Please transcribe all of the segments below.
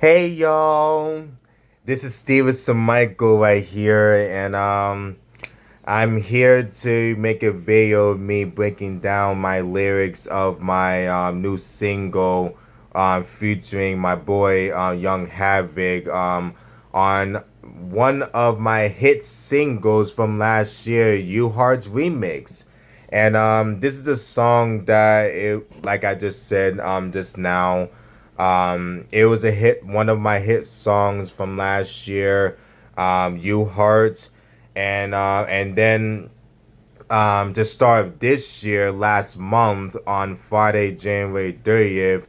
Hey y'all, this is Stevenson Michel right here, and I'm here to make a video of me breaking down my lyrics of my new single featuring my boy Young Havoc on one of my hit singles from last year, UHART's remix. And this is a song that like I just said just now, it was a hit, one of my hit songs from last year, UHART, and then the start of this year, last month on Friday, January 30th,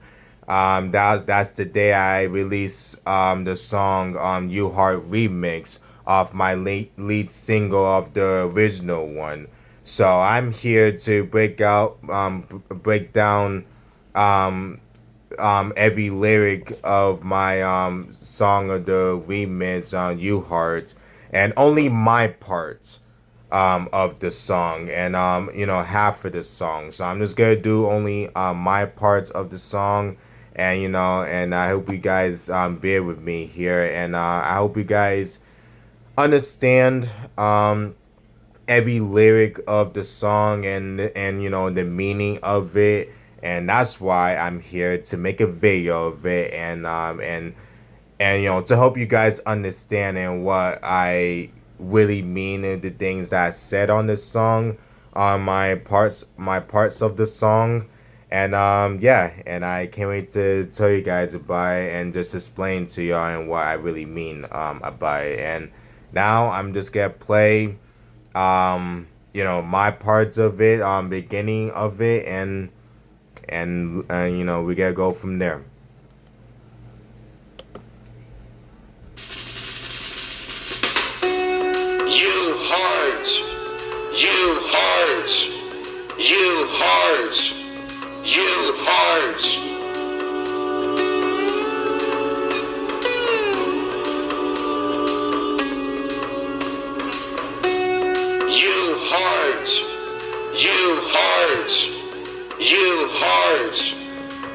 that's the day I released the song UHART remix of my lead single of the original one. So I'm here to break down um, every lyric of my song of the remix on UHART, and only my part of the song, and half of the song. So I'm just gonna do only my parts of the song, and and I hope you guys bear with me here, and I hope you guys understand every lyric of the song, and the meaning of it. And that's why I'm here to make a video of it, and to help you guys understand and what I really mean and the things that I said on the song, on my parts of the song. And yeah, and I can't wait to tell you guys about it and just explain to y'all and what I really mean about it. And now I'm just gonna play my parts of it, beginning of it, and we gotta go from there. You heart, you heart, you heart, you heart. You heart, you heart, you heart,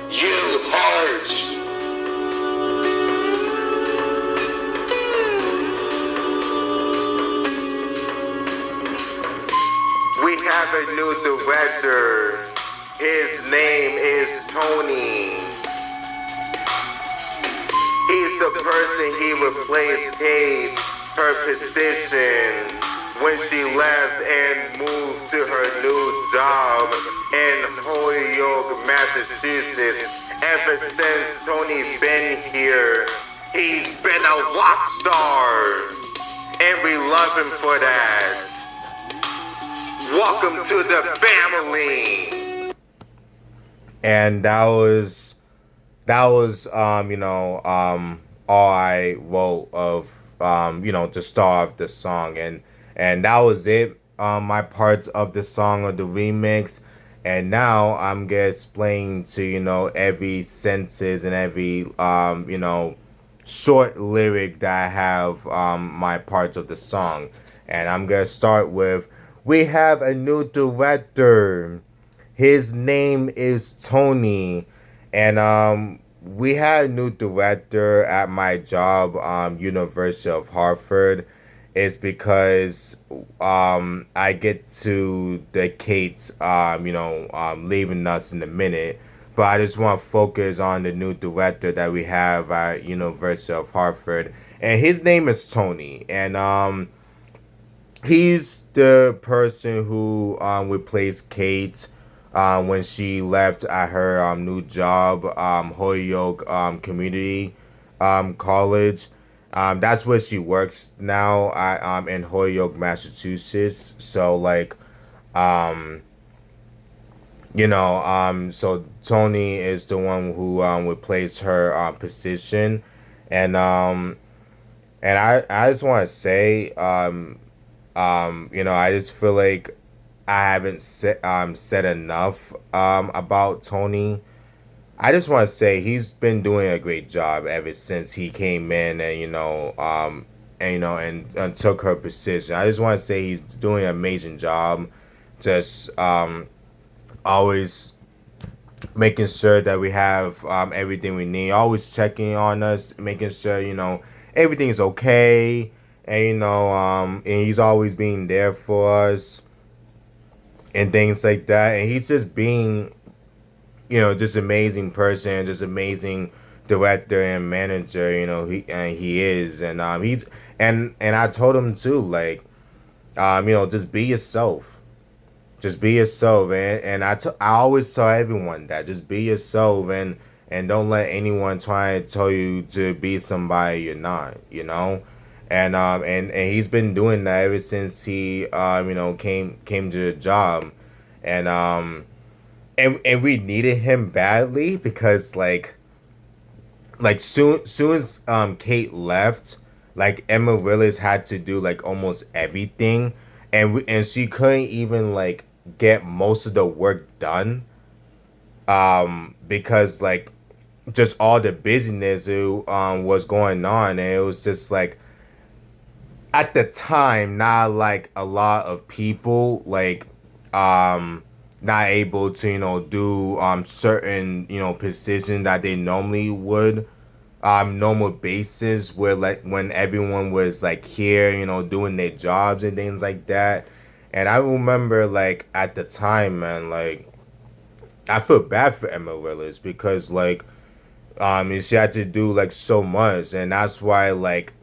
you heart. We have a new director. His name is Tony. He's the person he replaced Kate, her position, when she left and moved to her new job in Holyoke, Massachusetts. Ever since Tony's been here, he's been a rock star, and we love him for that. Welcome to the family. And that was all I wrote of to start off the song, and that was it, my parts of the song of the remix. And now I'm gonna explain to every sentence and every short lyric that I have my parts of the song. And I'm gonna start with, we have a new director. His name is Tony, and we had a new director at my job, University of Hartford. Is because I get to the Kate's leaving us in a minute, but I just want to focus on the new director that we have at University of Hartford, and his name is Tony, and he's the person who replaced Kate when she left at her new job, Holyoke Community College. That's where she works now at in Holyoke, Massachusetts. So like, um, so Tony is the one who replaced her position, and I just want to say, I just feel like I haven't said enough about Tony. I just want to say he's been doing a great job ever since he came in, and and took her position. I just want to say he's doing an amazing job. Just always making sure that we have everything we need, always checking on us, making sure everything is okay, and and he's always being there for us and things like that. And he's just being just amazing person, just amazing director and manager. He is, and he's and I told him too, like just be yourself. Just be yourself, and I always tell everyone that just be yourself, and don't let anyone try to tell you to be somebody you're not, and he's been doing that ever since he came to the job, and and we needed him badly because soon as Kate left, like Emma Willis had to do like almost everything, and she couldn't even like get most of the work done because like just all the busyness was going on, and it was just like at the time not like a lot of people like not able to do certain positions that they normally would normal basis where like when everyone was like here doing their jobs and things like that. And I remember like at the time, man, like I feel bad for Emma Willis because like she had to do like so much, and that's why like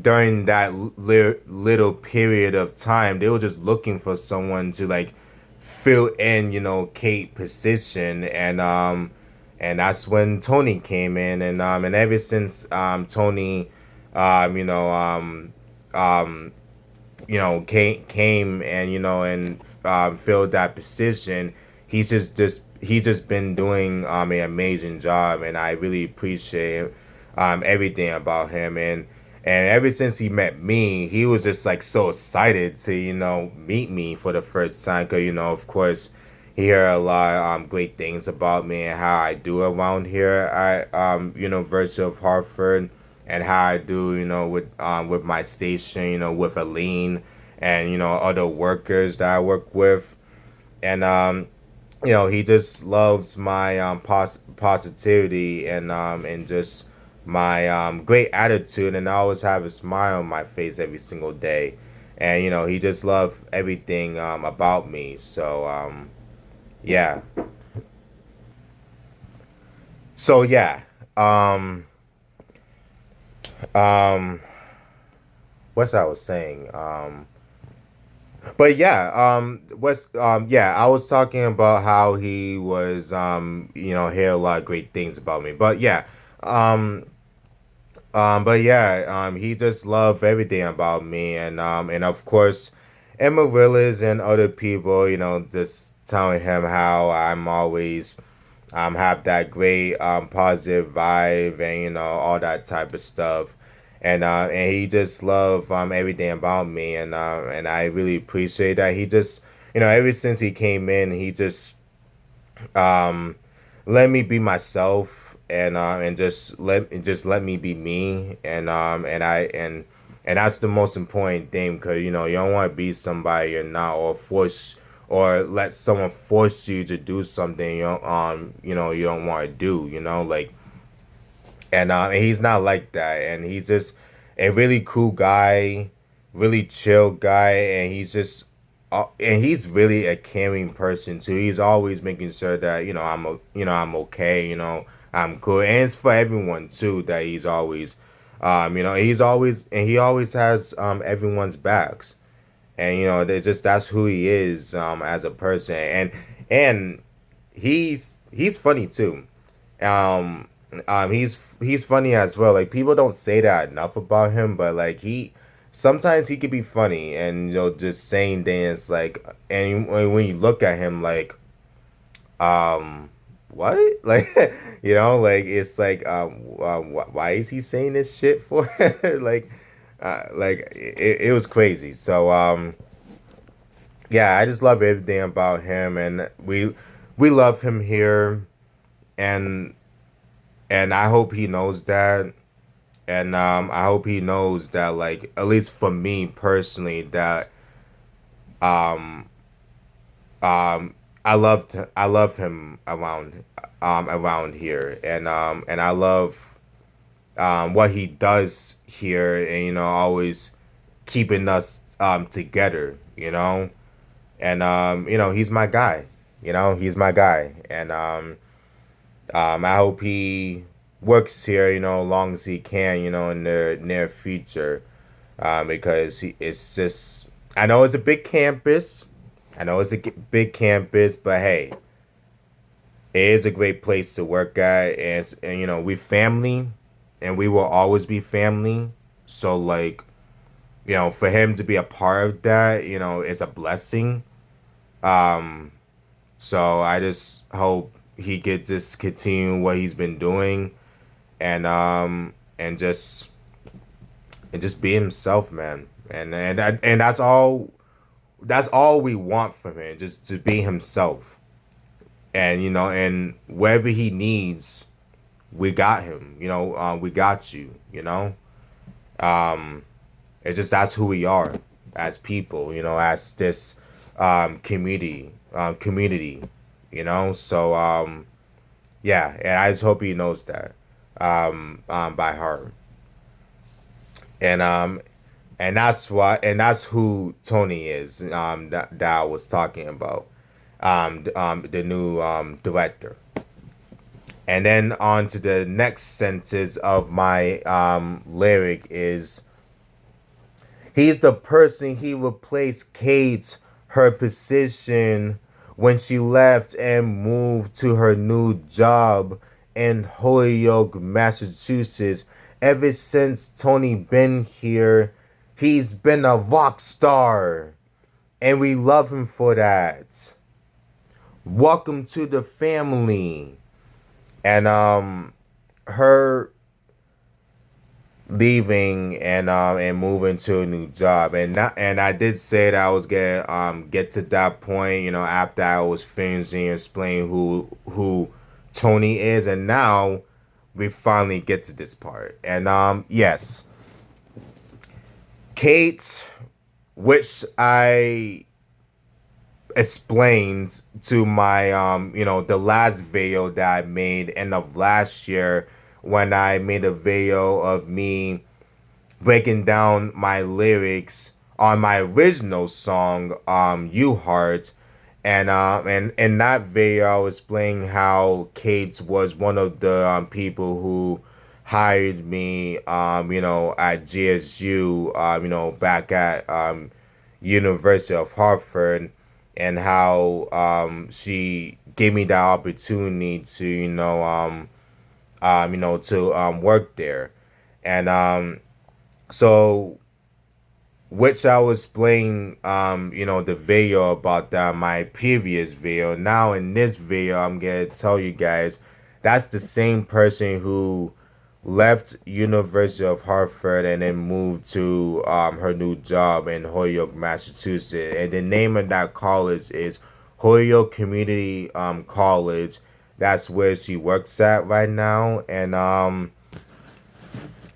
during that little period of time they were just looking for someone to like fill in Kate position, and that's when Tony came in, and ever since Tony um you know um um came and and filled that position, he's just been doing an amazing job, and I really appreciate everything about him. And ever since he met me, he was just like so excited to meet me for the first time, because of course he heard a lot of great things about me and how I do around here at University of Hartford, and how I do with my station, with Aline and other workers that I work with. And he just loves my positivity, and just my great attitude, and I always have a smile on my face every single day. And he just loved everything about me. So yeah. So yeah. Um um what's I was saying? But yeah, yeah, I was talking about how he was hear a lot of great things about me. But yeah, um he just loved everything about me, and of course Emma Willis and other people, just telling him how I'm always have that great positive vibe, and all that type of stuff. And he just loved everything about me, and I really appreciate that. He just ever since he came in, he um let me be myself, and just let me be me, and that's the most important thing, because you don't want to be somebody you're not, or force, or let someone force you to do something you don't want to do, like. And he's not like that, and he's just a really cool guy, really chill guy, and and he's really a caring person too. He's always making sure that I'm okay, I'm cool, and it's for everyone too that he's always, he always has everyone's backs, and it's just that's who he is as a person, and he's funny too. Um, he's funny as well. Like people don't say that enough about him, but like sometimes he could be funny, and just saying things like, and when you look at him like what like like it's like why is he saying this shit for? Like it was crazy. So yeah, I just love everything about him, and we love him here, and I hope he knows that, and I hope he knows that, like, at least for me personally, that um I love him around here, and I love what he does here, and always keeping us together, and he's my guy. He's my guy, and I hope he works here, as long as he can, in the near future, because it's just, I know it's a big campus. I know it's a big campus, but hey, it is a great place to work at, and we family, and we will always be family. So like, for him to be a part of that, is a blessing. Um, so I just hope he could just continue what he's been doing, and just be himself, man. And that's all. That's all we want from him, just to be himself. And and wherever he needs, we got him. We got you. Um, it's just that's who we are as people. As this community. So yeah, and I just hope he knows that by heart. And that's who Tony is. That I was talking about. The new director. And then on to the next sentence of my lyric is, he's the person he replaced Kate, her position, when she left and moved to her new job in Holyoke, Massachusetts. Ever since Tony been here, he's been a rock star, and we love him for that. Welcome to the family. And her leaving and moving to a new job, and I did say that I was gonna get to that point, after I was finishing explaining who Tony is, and now we finally get to this part. And yes, Kate, which I explained to my the last video that I made end of last year, when I made a video of me breaking down my lyrics on my original song UHART. And in that video I was explaining how Kate was one of the people who hired me at GSU, back at University of Hartford, and how she gave me the opportunity to to work there. And so, which I was playing the video about that, my previous video. Now in this video I'm gonna tell you guys that's the same person who left University of Hartford and then moved to her new job in Holyoke, Massachusetts. And the name of that college is Holyoke Community College. That's where she works at right now. And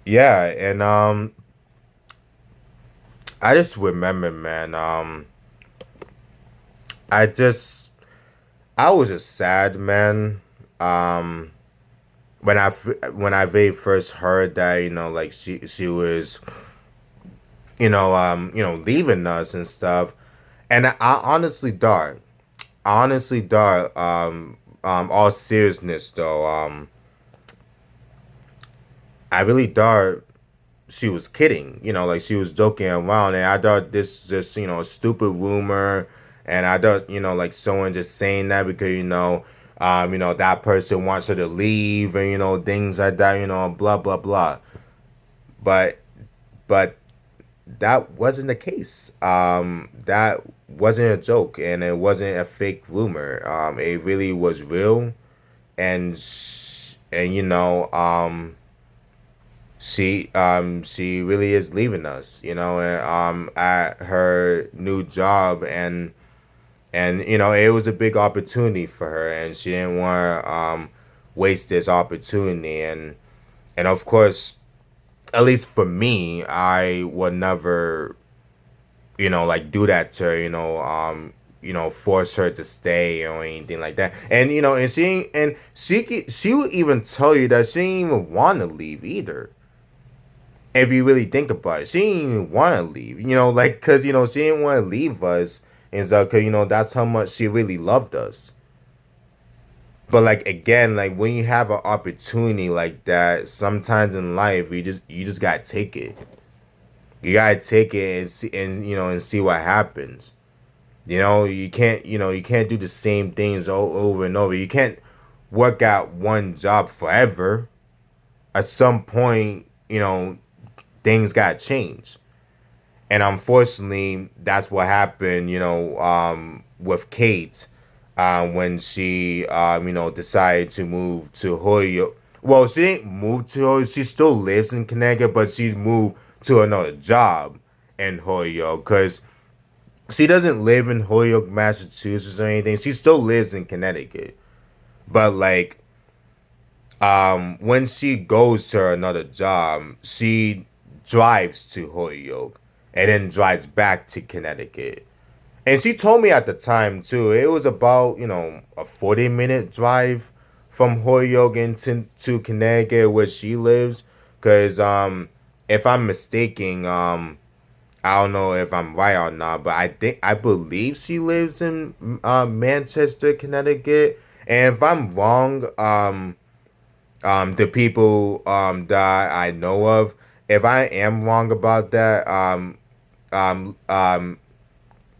yeah, and I just remember, man, I just I was just sad, man. Um when I very first heard that, like she was, leaving us and stuff. And I honestly thought, all seriousness though, I really thought she was kidding, like she was joking around, and I thought this just, a stupid rumor, and I thought, like someone just saying that because, that person wants her to leave, and things like that, blah blah blah. But but that wasn't the case. That wasn't a joke, and it wasn't a fake rumor. It really was real, and she really is leaving us, at her new job. And it was a big opportunity for her, and she didn't want to waste this opportunity. And of course, at least for me, I would never, like do that to her, force her to stay or anything like that. And she would even tell you that she didn't even want to leave either. If you really think about it, she didn't even want to leave. Like, cause she didn't want to leave us, and so cause that's how much she really loved us. But like again, like when you have an opportunity like that, sometimes in life you just gotta take it. You gotta take it and see and see what happens. You can't do the same things over and over. You can't work at one job forever. At some point, things got changed. And unfortunately, that's what happened, with Kate, when she, decided to move to Holyoke. Well, she didn't move to Holyoke. She still lives in Connecticut, but she moved to another job in Holyoke because she doesn't live in Holyoke, Massachusetts or anything. She still lives in Connecticut. But like, when she goes to another job, she drives to Holyoke and then drives back to Connecticut. And she told me at the time too, it was about, a 40-minute drive from Holyoke into to Connecticut where she lives. Cause if I'm mistaken, I don't know if I'm right or not, but I believe she lives in Manchester, Connecticut. And if I'm wrong, the people that I know of, if I am wrong about that, um, um,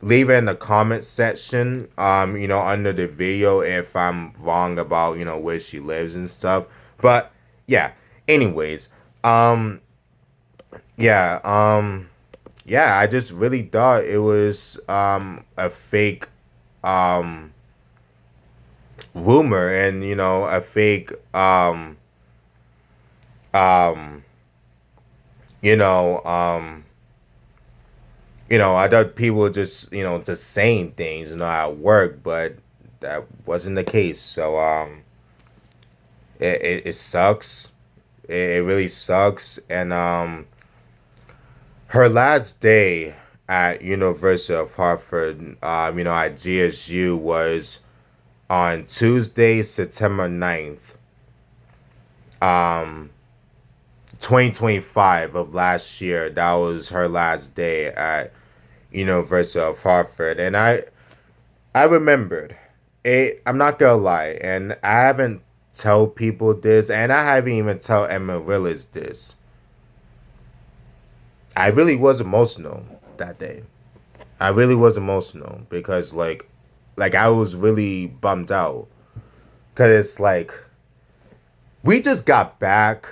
leave it in the comment section, under the video if I'm wrong about, where she lives and stuff. But yeah, anyways, um, yeah, yeah, I just really thought it was a fake um rumor and a fake um you know um I thought people were just just saying things at work, but that wasn't the case. So it sucks. It really sucks. And her last day at University of Hartford, at GSU was on Tuesday, September 9th, um, 2025 of last year. That was her last day at University of Hartford. And I remembered it. I'm not gonna lie, and I haven't tell people this, and I haven't even tell Emma Willis this. I really was emotional that day. I really was emotional because like I was really bummed out because it's like we just got back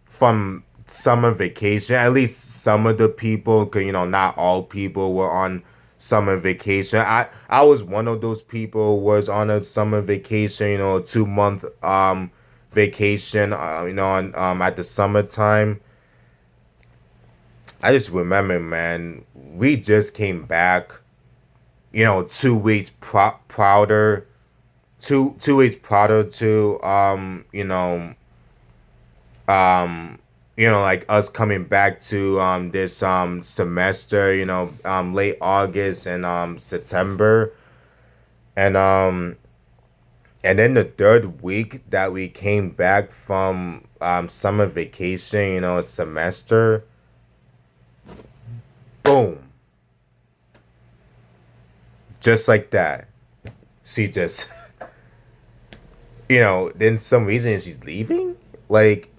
from summer vacation. At least some of the people, cause not all people were on summer vacation. I was one of those people was on a summer vacation. 2 month vacation. On at the summertime. I just remember, man, we just came back. 2 weeks prouder. Two weeks prouder to like us coming back to this semester, late August and September. And and then the third week that we came back from summer vacation, semester, boom. Just like that. She just then some reason she's leaving? Like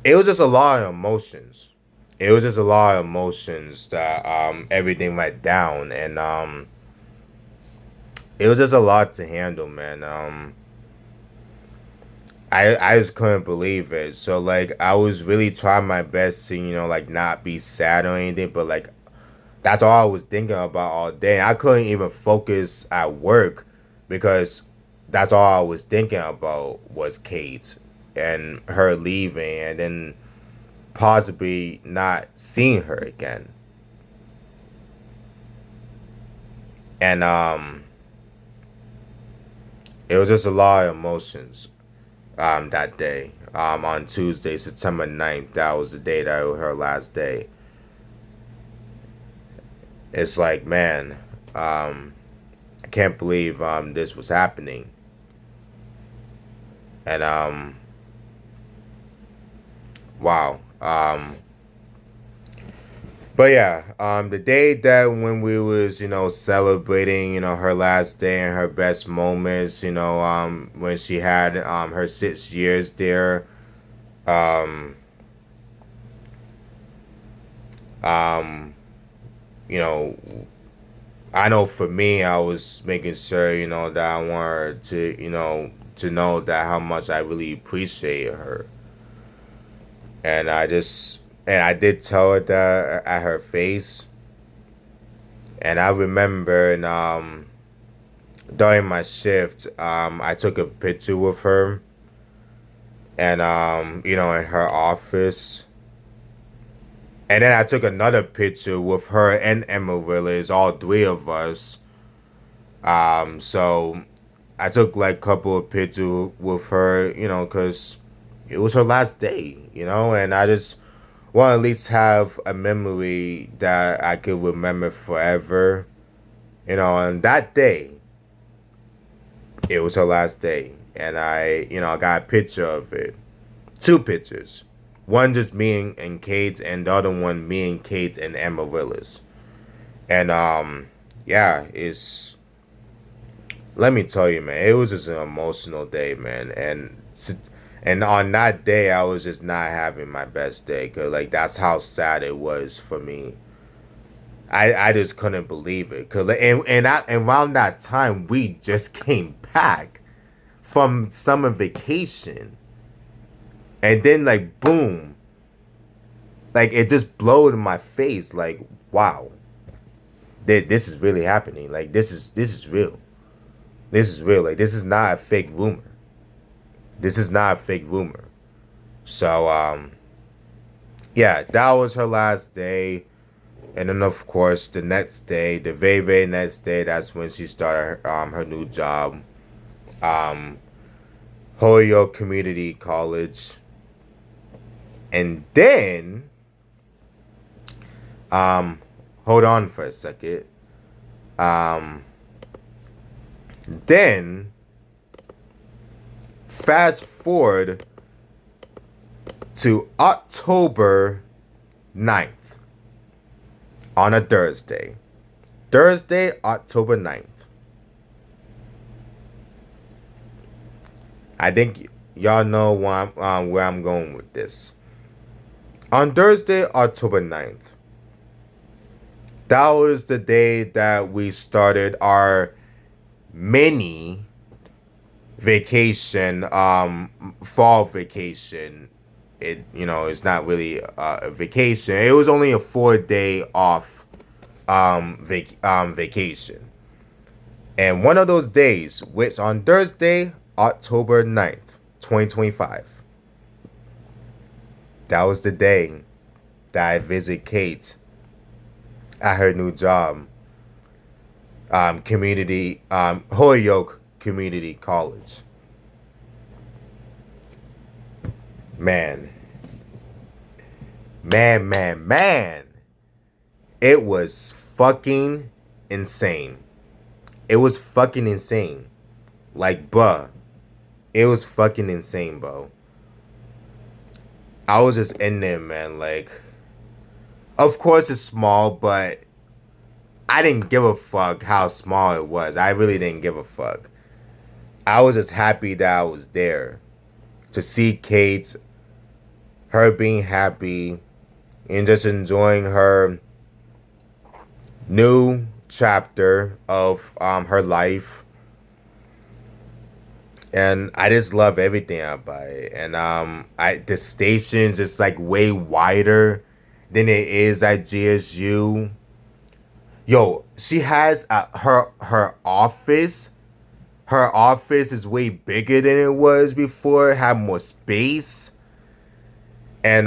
it was just a lot of emotions. It was just a lot of emotions that everything went down, and it was just a lot to handle, man. I just couldn't believe it. So like I was really trying my best to like not be sad or anything, but like that's all I was thinking about all day. I couldn't even focus at work because that's all I was thinking about was Kate and her leaving and then possibly not seeing her again. And it was just a lot of emotions that day. On Tuesday, September 9th, that was the day that was her last day. It's like, man, I can't believe this was happening. And wow. But yeah, the day that when we was, celebrating, her last day and her best moments, when she had her 6 years there, um, um, you know, I know for me, I was making sure, that I want her to, to know that how much I really appreciate her. And I did tell her that at her face. And I remember, during my shift, I took a picture with her, and in her office. And then I took another picture with her and Emma Willis, all three of us. So I took like a couple of pictures with her, because it was her last day, and I just want to at least have a memory that I could remember forever, on that day. It was her last day, and I got a picture of it. Two pictures. One just me and Kate, and the other one me and Kate and Emma Willis. And yeah, it's let me tell you, man, it was just an emotional day, man. And on that day, I was just not having my best day, cause like that's how sad it was for me. I just couldn't believe it, cause and around that time we just came back from summer vacation, and then like boom, like it just blowed in my face, like wow, this is really happening. Like this is real. This is real. Like this is not a fake rumor. This is not a fake rumor. So yeah, that was her last day. And then of course the next day, the very very next day, that's when she started her new job, um, Holyoke Community College. And then um, hold on for a second. Um, then fast forward to October 9th on a Thursday. Thursday, October 9th. I think y'all know where I'm going with this. On Thursday, October 9th, that was the day that we started our mini vacation, fall vacation. It's not really a vacation. It was only a 4-day off vacation. And one of those days, which on Thursday, October 9th, 2025, that was the day that I visit Kate at her new job, Holyoke Community College. Man, man. It was fucking insane. It was fucking insane. Like, bruh. It was fucking insane, bro. I was just in there, man. Like, of course it's small, but I didn't give a fuck how small it was. I really didn't give a fuck. I was just happy that I was there to see Kate, her being happy, and just enjoying her new chapter of her life. And I just love everything about it. And the station's just like way wider than it is at GSU. Yo, she has her office. Her office is way bigger than it was before. It had more space. And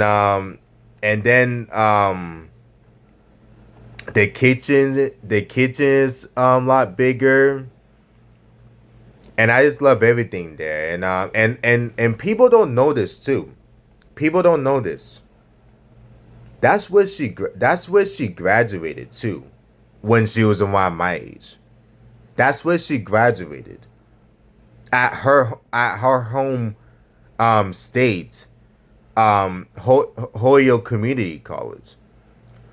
then the kitchen is a lot bigger. And I just love everything there. And people don't know this too. People don't know this. That's where she graduated too. when she was around my age. That's where she graduated at her home state, Hoyo Community College.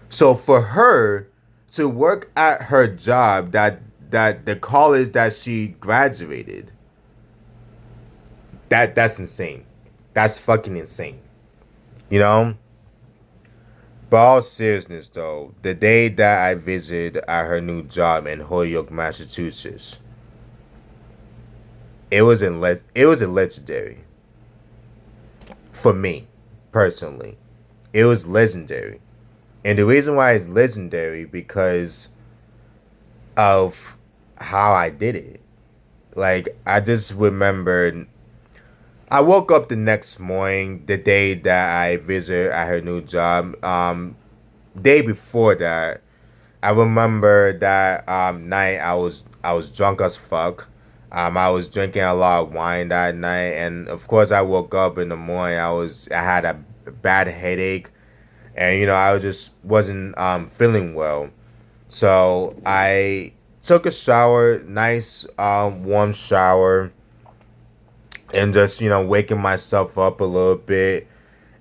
So for her to work at her job that the college that she graduated, that's insane. That's fucking insane. You know? But all seriousness though, the day that I visited at her new job in Holyoke, Massachusetts, it was a legendary for me personally. It was legendary. And the reason why it's legendary because of how I did it. Like I just remembered I woke up the next morning, the day that I visited at her new job. Day before that, I remember that night I was drunk as fuck. I was drinking a lot of wine that night, and of course I woke up in the morning. I had a bad headache, and I just wasn't feeling well. So I took a shower, nice warm shower, and just waking myself up a little bit,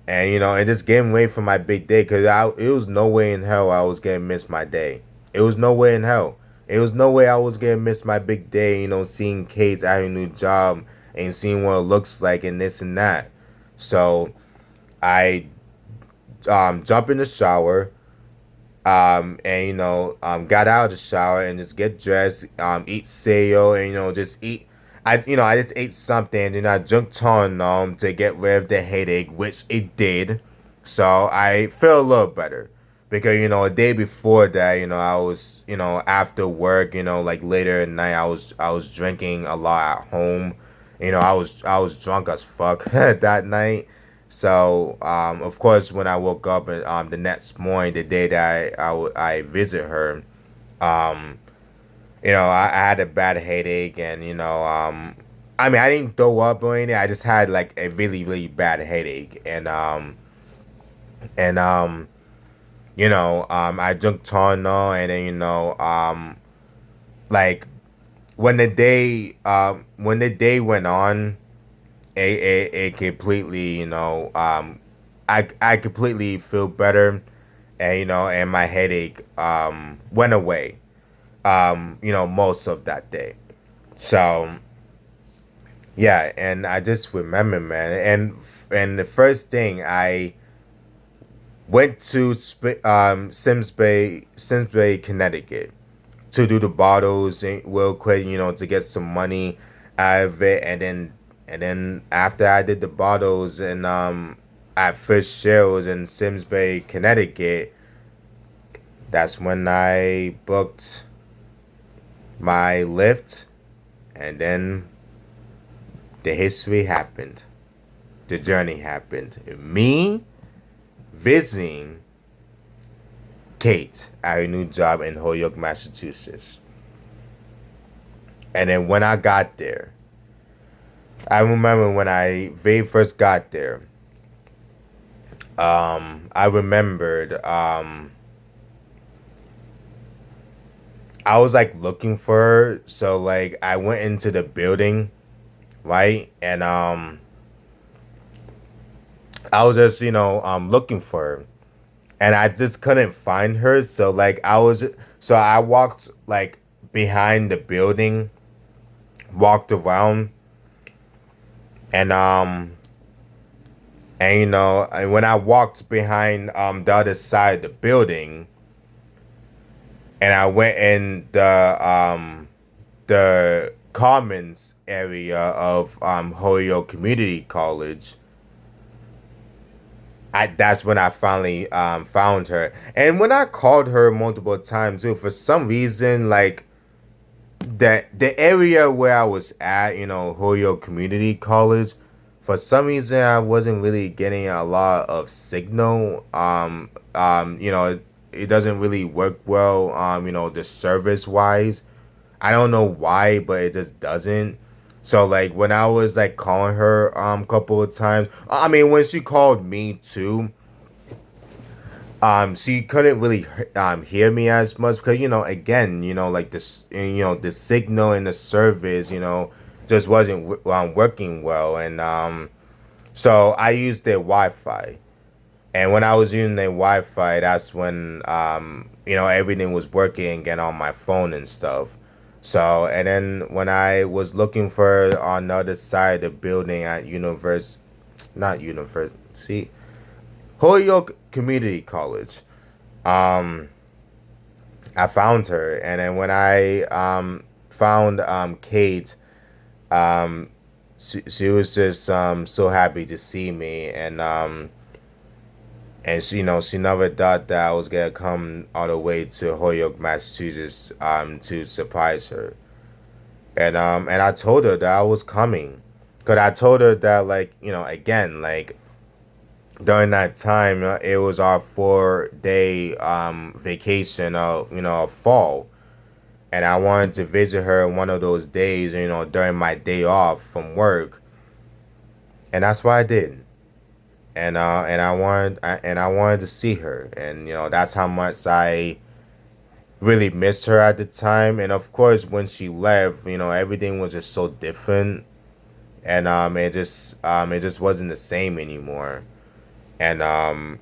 and and just getting ready for my big day because it was no way in hell I was gonna miss my day. It was no way in hell. It was no way I was gonna miss my big day. Seeing Kate at her new job and seeing what it looks like and this and that. So I jump in the shower, and got out of the shower and just get dressed, eat cereal, and just eat. I just ate something, and then I jumped on to get rid of the headache, which it did. So I feel a little better because a day before that, I was after work, like later at night, I was drinking a lot at home. I was drunk as fuck that night. So of course, when I woke up and the next morning, the day that I visit her, um, I had a bad headache, and I mean, I didn't throw up or anything. I just had like a really really bad headache, and I drank Tono, and then like when the day went on, it completely I completely feel better, and and my headache went away, most of that day. So yeah, and I just remember, man, and the first thing I went to Sims Bay, Connecticut, to do the bottles real quick, to get some money out of it, and then after I did the bottles and at Fish Shells in Sims Bay, Connecticut, that's when I booked my lift, and then the history happened. The journey happened. Me visiting Kate at her new job in Holyoke, Massachusetts. And then when I got there, I remember when I very first got there, I remembered I was like looking for her. So like I went into the building, right? And I was just, looking for her. And I just couldn't find her. So I walked like behind the building, walked around, and and when I walked behind the other side of the building, and I went in the commons area of Holyoke Community College, that's when I finally found her. And when I called her multiple times too, for some reason, like the area where I was at, Holyoke Community College, for some reason I wasn't really getting a lot of signal. It doesn't really work well. The service wise, I don't know why, but it just doesn't. So like when I was like calling her couple of times, I mean when she called me too, She couldn't really hear me as much because again like this the signal in the service just wasn't working well, and so I used their Wi-Fi. And when I was using their Wi-Fi, that's when everything was working again on my phone and stuff. So, and then when I was looking for on the other side of the building at not university, Holyoke Community College, um, I found her. And then when I found Kate, um, she was just so happy to see me, and she, she never thought that I was gonna come all the way to Holyoke, Massachusetts, to surprise her. And I told her that I was coming, cause I told her that, like, again, like during that time, it was our 4 day vacation of of fall, and I wanted to visit her one of those days, during my day off from work, and that's what I did. And I wanted to see her, and that's how much I really missed her at the time. And of course, when she left, everything was just so different, and it just wasn't the same anymore. And um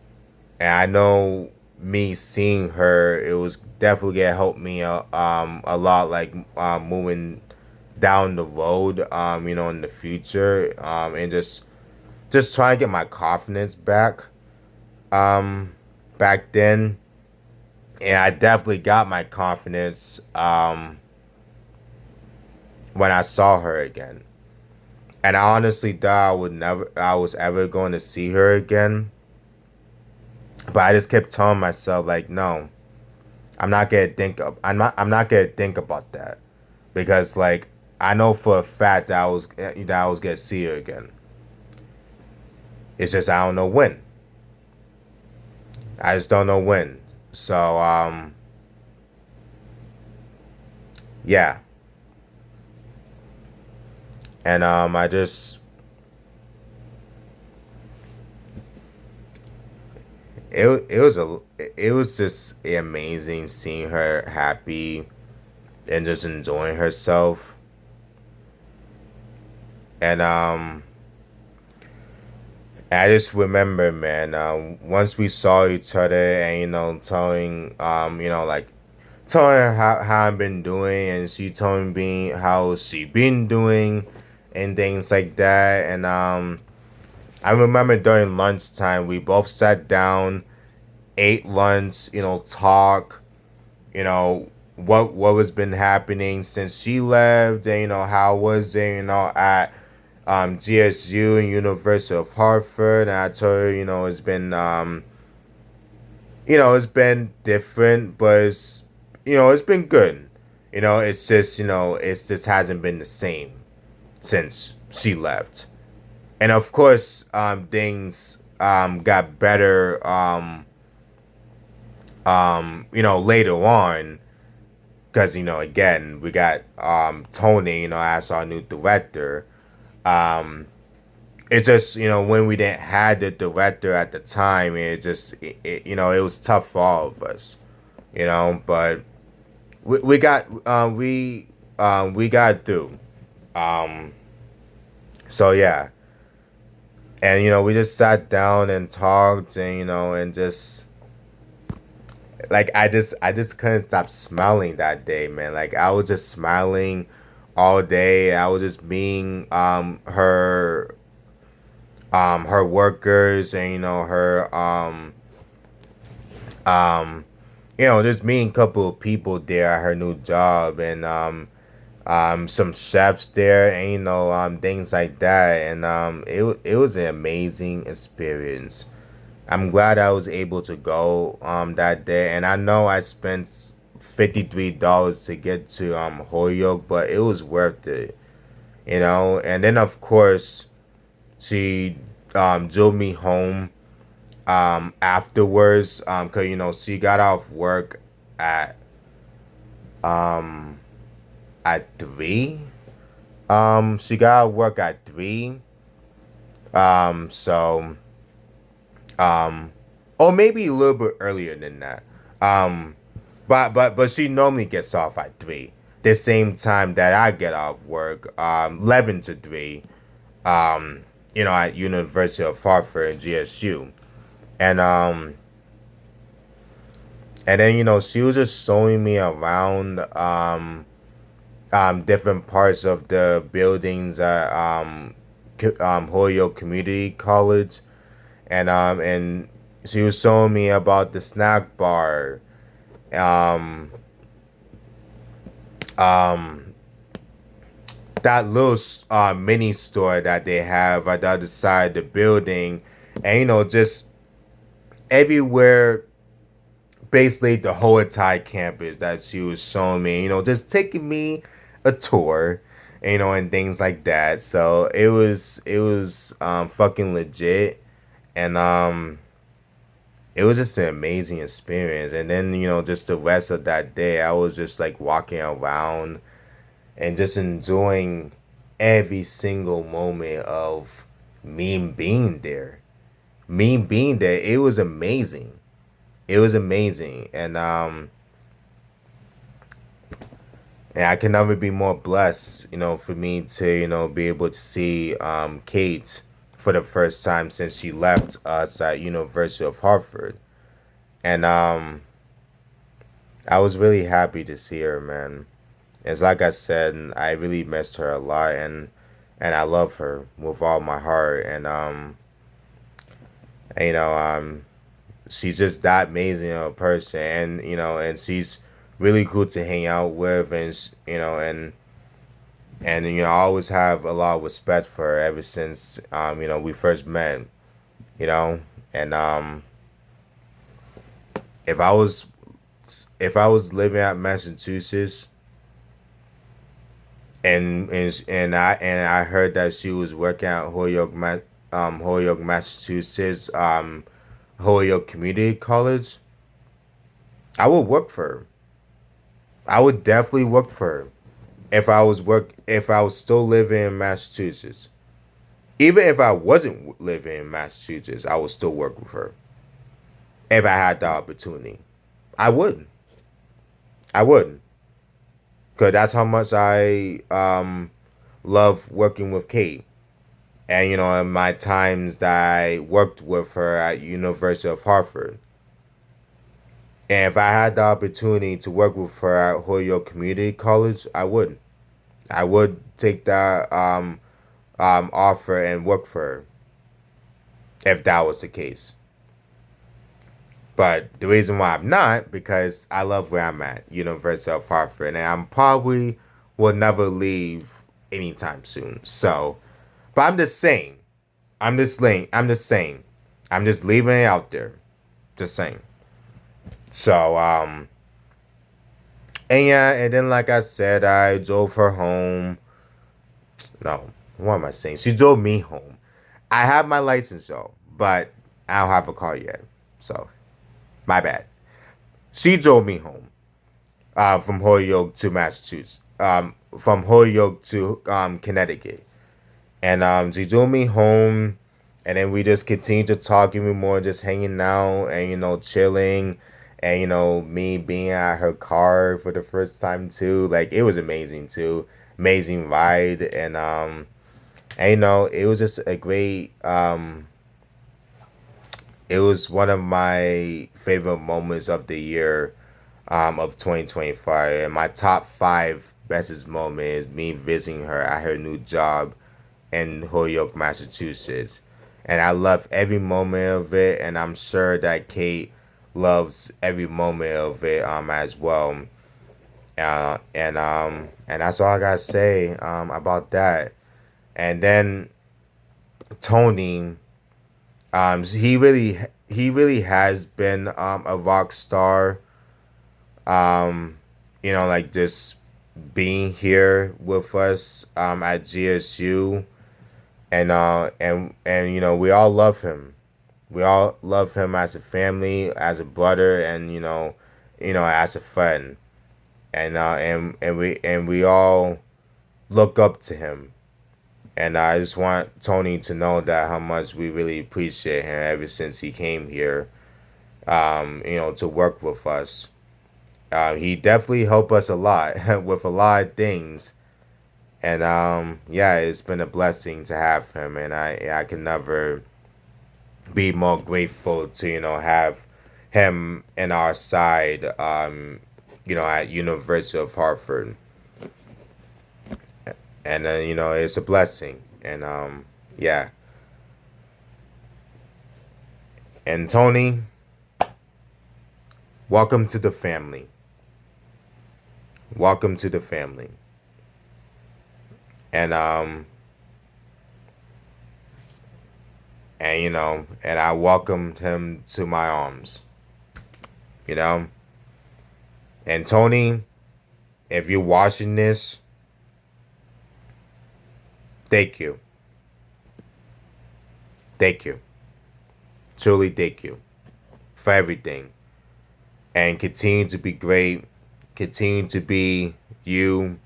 and I know me seeing her, it was definitely gonna help me a lot, like moving down the road, in the future, and just trying to get my confidence back, um, back then. And I definitely got my confidence when I saw her again. And I honestly thought I was ever going to see her again. But I just kept telling myself, like, no, I'm not gonna think about that, because like I know for a fact that I was gonna see her again. It's just I don't know when. I just don't know when. So yeah. And I just it was just amazing seeing her happy and just enjoying herself. And I just remember, man, once we saw each other, and telling like telling her how I've been doing, and she told me how she been doing and things like that. And I remember during lunchtime we both sat down, ate lunch, talk, what was been happening since she left, and how was it, at GSU and University of Hartford. And I told her, it's been different, but it's been good. It's just, it's just hasn't been the same since she left. And of course, things got better, later on, because again, we got Tony, as our new director. Um, it's just, when we didn't have the director at the time, it was tough for all of us, but we got through. Um, so yeah. And we just sat down and talked, and and just like I just couldn't stop smiling that day, man. Like I was just smiling all day. I was just being her workers, and her um just meeting a couple of people there at her new job, and some chefs there, and things like that. And it was an amazing experience. I'm glad I was able to go that day, and I know I spent $53 to get to Holyoke, but it was worth it, And then of course she drove me home afterwards, cause she got off work at um at 3. She got off work at 3. So um or maybe a little bit earlier than that. Um, but she normally gets off at 3, the same time that I get off work, 11 to 3. Um, at University of Hartford and GSU, and then she was just showing me around different parts of the buildings at Holyoke Community College, and she was showing me about the snack bar, um um that little mini store that they have at the other side of the building, and just everywhere, basically the whole entire campus that she was showing me, just taking me a tour, and things like that. So it was fucking legit, and it was just an amazing experience. And then just the rest of that day, I was just like walking around and just enjoying every single moment of me being there. Me being there, it was amazing. It was amazing, and I can never be more blessed, for me to, be able to see Kate for the first time since she left us at University of Hartford, and I was really happy to see her, man. It's like I said, I really missed her a lot, and I love her with all my heart, and, she's just that amazing of a person, and and she's really cool to hang out with, and I always have a lot of respect for her ever since we first met, you know, and if I was if I was living at Massachusetts, and I heard that she was working at Holyoke, Massachusetts, Holyoke Community College, I would work for her. I would definitely work for her if I was still living in Massachusetts. Even if I wasn't living in Massachusetts, I would still work with her if I had the opportunity. I would. I would. Cause that's how much I love working with Kate. And in my times that I worked with her at University of Hartford. And if I had the opportunity to work with her at Holyoke Community College, I would. I would take that offer and work for her if that was the case. But the reason why I'm not, because I love where I'm at, University of Hartford, and I'm probably will never leave anytime soon. So, but I'm just saying, I'm just leaving it out there, just saying. So, and yeah, and then like I said, I drove her home. No, what am I saying? She drove me home. I have my license though, but I don't have a car yet. So, my bad. She drove me home from Holyoke to Massachusetts, from Holyoke to Connecticut. And she drove me home, and then we just continued to talk even more, just hanging out and chilling, and me being at her car for the first time too. Like it was amazing too, amazing ride, and it was just a great it was one of my favorite moments of the year, of 2025. And my top five bestest moment is me visiting her at her new job in Holyoke, Massachusetts. And I love every moment of it, and I'm sure that Kate loves every moment of it as well. And that's all I gotta say about that. And then Tony, he really has been a rock star. Like just being here with us at GSU, and we all love him. We all love him as a family, as a brother, and as a friend, and we all look up to him. And I just want Tony to know that how much we really appreciate him ever since he came here. to work with us. He definitely helped us a lot with a lot of things. And yeah, it's been a blessing to have him, and I can never be more grateful to have him in our side. At University of Hartford, and it's a blessing, and yeah. And Tony, welcome to the family. Welcome to the family. And and I welcomed him to my arms. You know, and Tony, if you're watching this, thank you, thank you, truly thank you for everything, and continue to be great, continue to be you,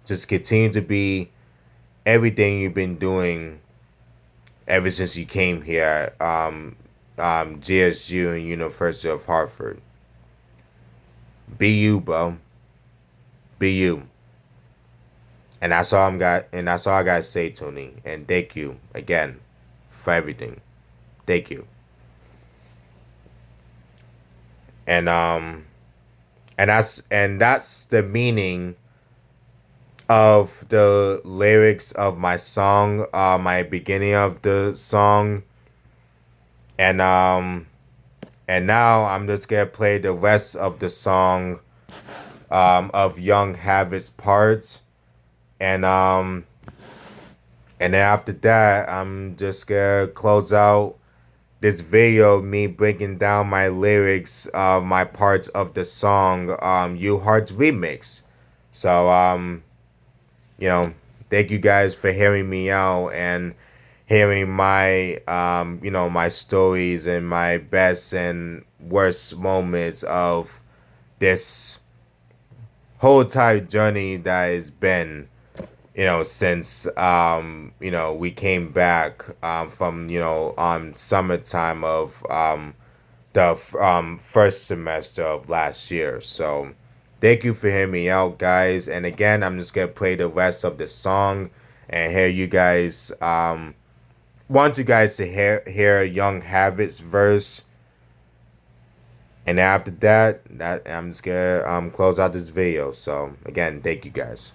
just continue to be everything you've been doing ever since you came here, GSU and University of Hartford. Be you, bro. Be you. And that's all I gotta say, Tony. And thank you again for everything. Thank you. And that's the meaning of the lyrics of my song, my beginning of the song. And now I'm just gonna play the rest of the song, of Young HAVØC's parts. And then after that, I'm just gonna close out this video of me breaking down my lyrics, my parts of the song, UHART's remix. So you know, thank you guys for hearing me out and hearing my my stories and my best and worst moments of this whole entire journey that has been, since we came back from summertime of the first semester of last year. So thank you for hearing me out, guys. And again, I'm just gonna play the rest of the song and hear you guys. Want you guys to hear Young HAVØC's verse. And after that, I'm just gonna close out this video. So again, thank you guys.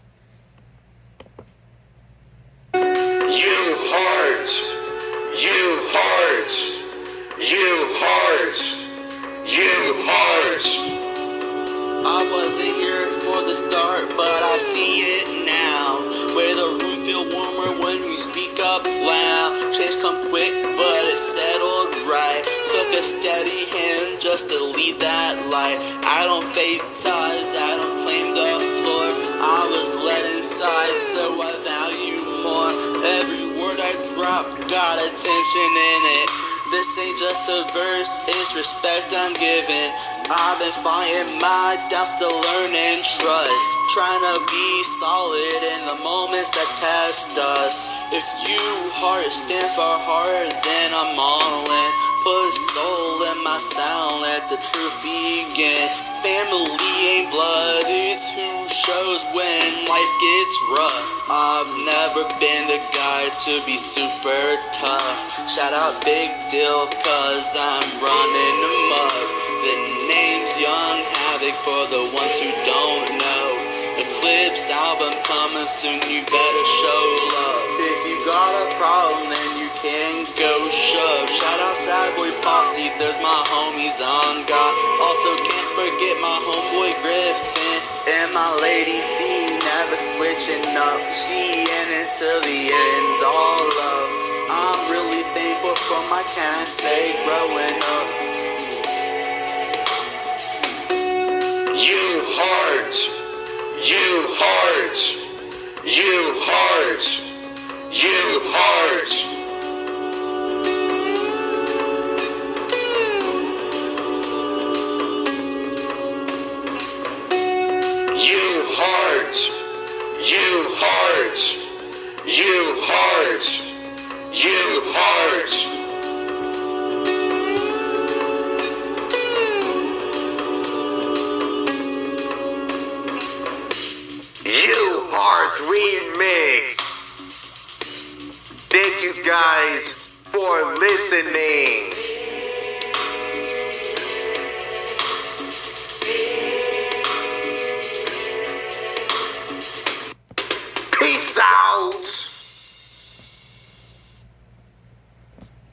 UHART, UHART, UHART, UHART. I wasn't here for the start, but I see it now. Where the room feel warmer when we speak up loud. Change come quick, but it settled right. Took a steady hand just to lead that light. I don't fake ties, I don't claim the floor. I was led inside, so I value more. Every word I drop got attention in it. This ain't just a verse, it's respect I'm giving. I've been fighting my doubts to learn and trust. Trying to be solid in the moments that test us. If you heart stand for heart, then I'm all in. Put soul in my sound, let the truth begin. Family ain't blood, it's who shows when life gets rough. I've never been the guy to be super tough. Shout out Big Deal, cause I'm running amok. The name's Young HAVØC for the ones who don't know. Eclipse album coming soon, you better show love. If you got a problem, then you can go shove. Shout out Sad Boy Posse, there's my homies on God. Also can't forget my homeboy Griffin. And my lady, she never switching up. She in it till the end, all love. I'm really thankful for my cats, they growing up. UHART, UHART, UHART, UHART. UHART, UHART, UHART, UHART.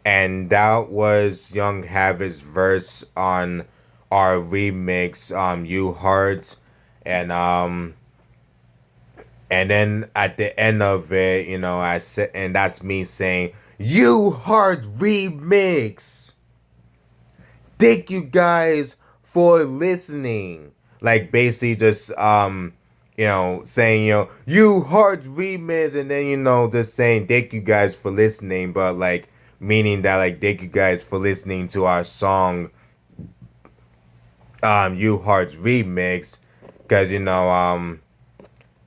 and that was Young HAVØC's verse on our remix, UHART, and and then at the end of it, I said, and that's me saying, UHART remix. Thank you guys for listening. Like basically just saying, UHART remix, and then just saying thank you guys for listening, but like meaning that like thank you guys for listening to our song UHART remix, because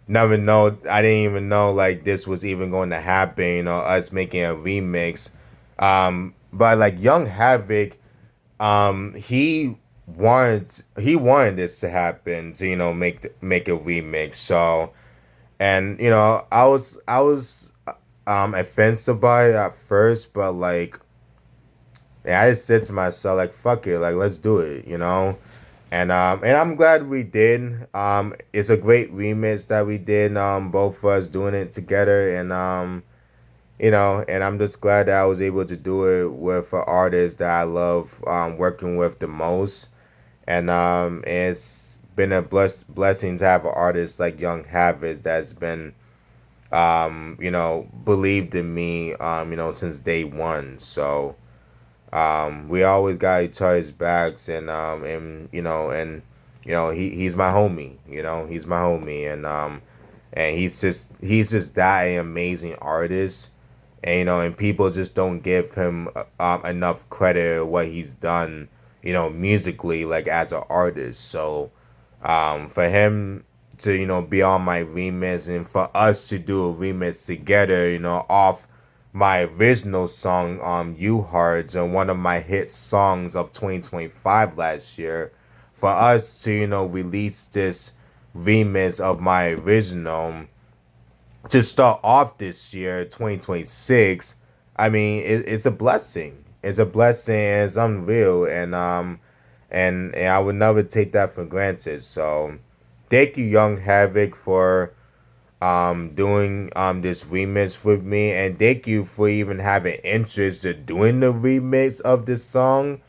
never know. I didn't even know like this was even going to happen. Us making a remix. But like Young HAVØC, he wanted this to happen to make a remix. So, and I was offensive by it at first, but like yeah, I just said to myself like fuck it, like let's do it. And I'm glad we did. It's a great remix that we did. Both of us doing it together, and I'm just glad that I was able to do it with an artist that I love working with the most. And it's been a blessing to have an artist like Young HAVØC that's been believed in me since day one. So we always got each other's backs, and he's my homie. He's my homie, and he's just that amazing artist, and and people just don't give him enough credit of what he's done, musically, like as an artist. So for him to be on my remix, and for us to do a remix together, off my original song UHART, and one of my hit songs of 2025 last year, for us to release this remix of my original to start off this year 2026. I mean, it's a blessing. It's a blessing, and it's unreal, and I would never take that for granted. So thank you, Young HAVØC, for doing this remix with me, and thank you for even having interest in doing the remix of this song.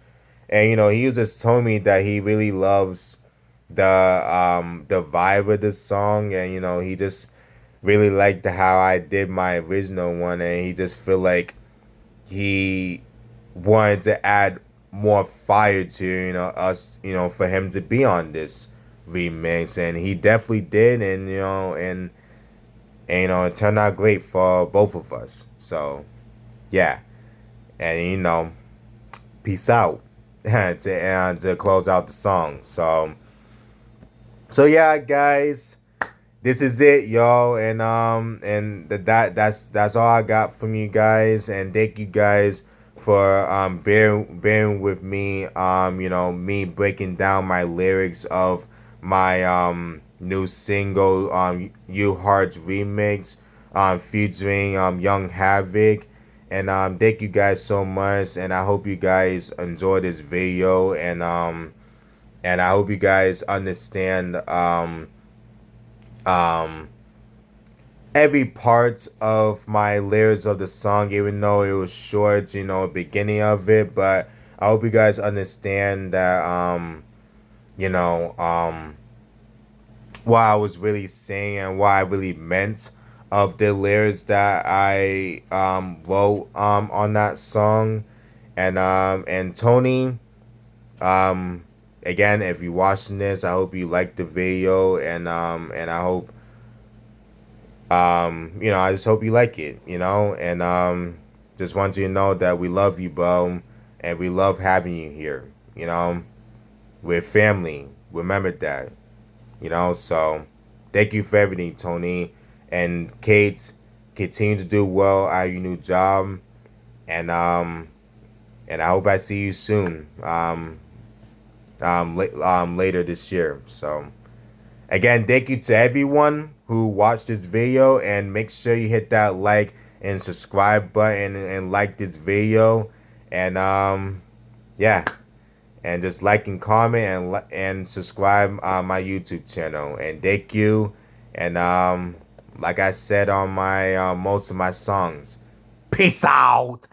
And he was just told me that he really loves the vibe of the song, and he just really liked how I did my original one, and he just feel like he wanted to add more fire to us, for him to be on this remix, and he definitely did. And it turned out great for both of us. So yeah, and peace out to close out the song. So yeah, guys, this is it, y'all, and that's all I got from you guys, and thank you guys for bearing with me, me breaking down my lyrics of my new single UHART remix featuring Young HAVØC. And thank you guys so much, and I hope you guys enjoy this video, and I hope you guys understand um every part of my lyrics of the song, even though it was short, beginning of it. But I hope you guys understand that you know what I was really saying and what I really meant of the lyrics that I wrote on that song. And Tony, um again, if you're watching this, I hope you like the video, and I hope I just hope you like it, and just want you to know that we love you, bro, and we love having you here. We're family. Remember that. So thank you for everything, Tony and Kate. Continue to do well at your new job, and I hope I see you soon. Later this year. So again, thank you to everyone who watched this video, and make sure you hit that like and subscribe button and like this video, and yeah, and just like and comment and subscribe on my YouTube channel. And thank you, and like I said on my most of my songs, peace out.